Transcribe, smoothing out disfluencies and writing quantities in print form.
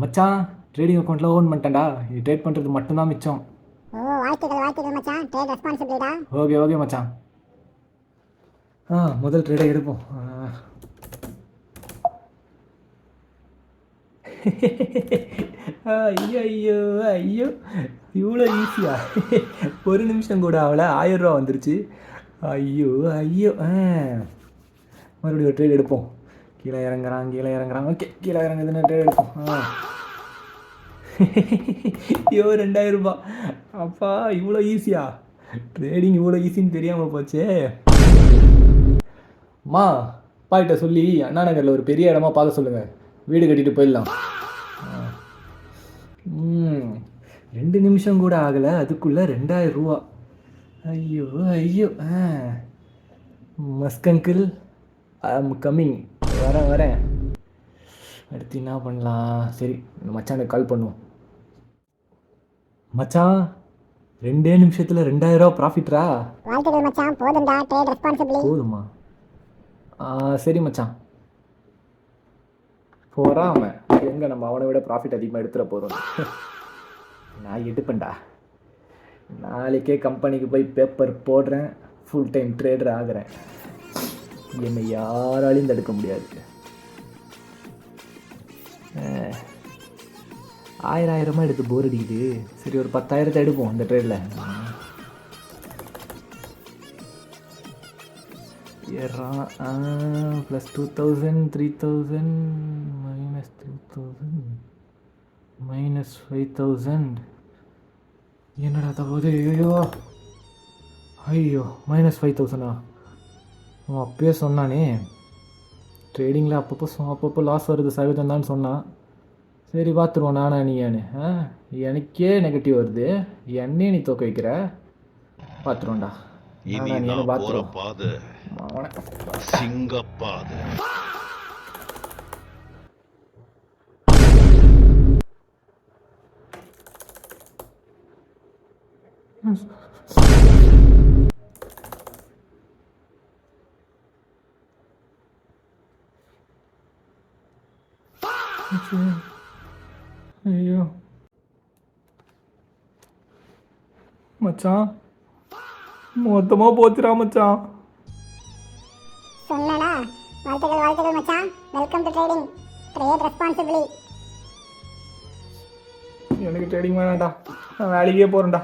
மச்சான் ட்ரேடிங் அக்கௌண்ட்டில் ஓன் பண்ணிட்டேன்டா. இது ட்ரேட் பண்ணுறது மட்டும்தான் மிச்சம். ஓ வாழ்த்துக்கள் வாழ்த்துக்கள் மச்சான். ட்ரேட் ரெஸ்பான்சிபிலிடா. ஓகே ஓகே மச்சான். முதல் ட்ரேடை எடுப்போம். ஐயோ ஐயோ ஐயோ, இவ்வளோ ஈஸியா? ஒரு நிமிஷம் கூட அவளை 1000 ரூபா வந்துருச்சு. ஐயோ ஐயோ. மறுபடியும் ஒரு ட்ரேட் எடுப்போம். கீழே இறங்குறான். ஓகே, கீழே இறங்குதுன்னு ட்ரேட் எடுப்போம். ஐயோ 2000 ரூபா. அப்பா இவ்வளோ ஈஸியா? ட்ரேடிங் இவ்வளோ ஈஸின்னு தெரியாமல் போச்சே. அம்மா அப்பாகிட்ட சொல்லி அண்ணா நகரில் ஒரு பெரிய இடமா பார்க்க சொல்லுங்கள், வீடு கட்டிட்டு போயிடலாம். 2 நிமிஷம் கூட ஆகலை, அதுக்குள்ளே 2000 ரூபா. ஐயோ ஐயோ. மஸ்க் அங்கிள், ஐ ஆம் கம்மிங். வரேன். அடுத்து என்ன பண்ணலாம்? சரி, மச்சானுக்கு கால் பண்ணுவோம். மச்சான் 2 நிமிஷத்தில் 2000 ரூபா ப்ராஃபிட்ரா? வாழ்த்துக்கள் மச்சான். போதும்டா, ட்ரேட் ரெஸ்பான்சிபிலி. போதுமா? சரி மச்சான். போகிறான் அவன். எங்கே நம்ம அவனை விட ப்ராஃபிட் அதிகமாக எடுத்துகிற போகிறோம். நான் எடுப்பேன்டா. நாளைக்கே கம்பெனிக்கு போய் பேப்பர் போடுறேன், ஃபுல் டைம் ட்ரேடர் ஆகிறேன். என்னை யாராலையும் தடுக்க முடியாது. 1000 எடுத்து போர் அடிக்குது. சரி, ஒரு 10,000 எடுப்போம் இந்த ட்ரேடில். ஏறான். +2000, 3000, -2000, -5000. என்னடா தகுது? ஐயோ -5000. அவன் அப்பயே சொன்னானே ட்ரேடிங்கில் அப்பப்போ லாஸ் வருது சகஜம்தான்னு சொன்னான். சரி பார்த்துருவோம் நானா நீயானு. எனக்கே நெகட்டிவ் வருது, என்னே நீ தோக்க வைக்கிற. பார்த்துருவோண்டா. சிங்கப்பாதை. ஐயோ மச்சான், மொத்தமாக போச்சுடா மச்சான். சொன்னடா. வாழ்த்துக்கள் மச்சான். Welcome to trading. Trade responsibly. எனக்கு ட்ரேடிங் வேணாம்டா, நான் வேலைக்கே போகிறேன்டா.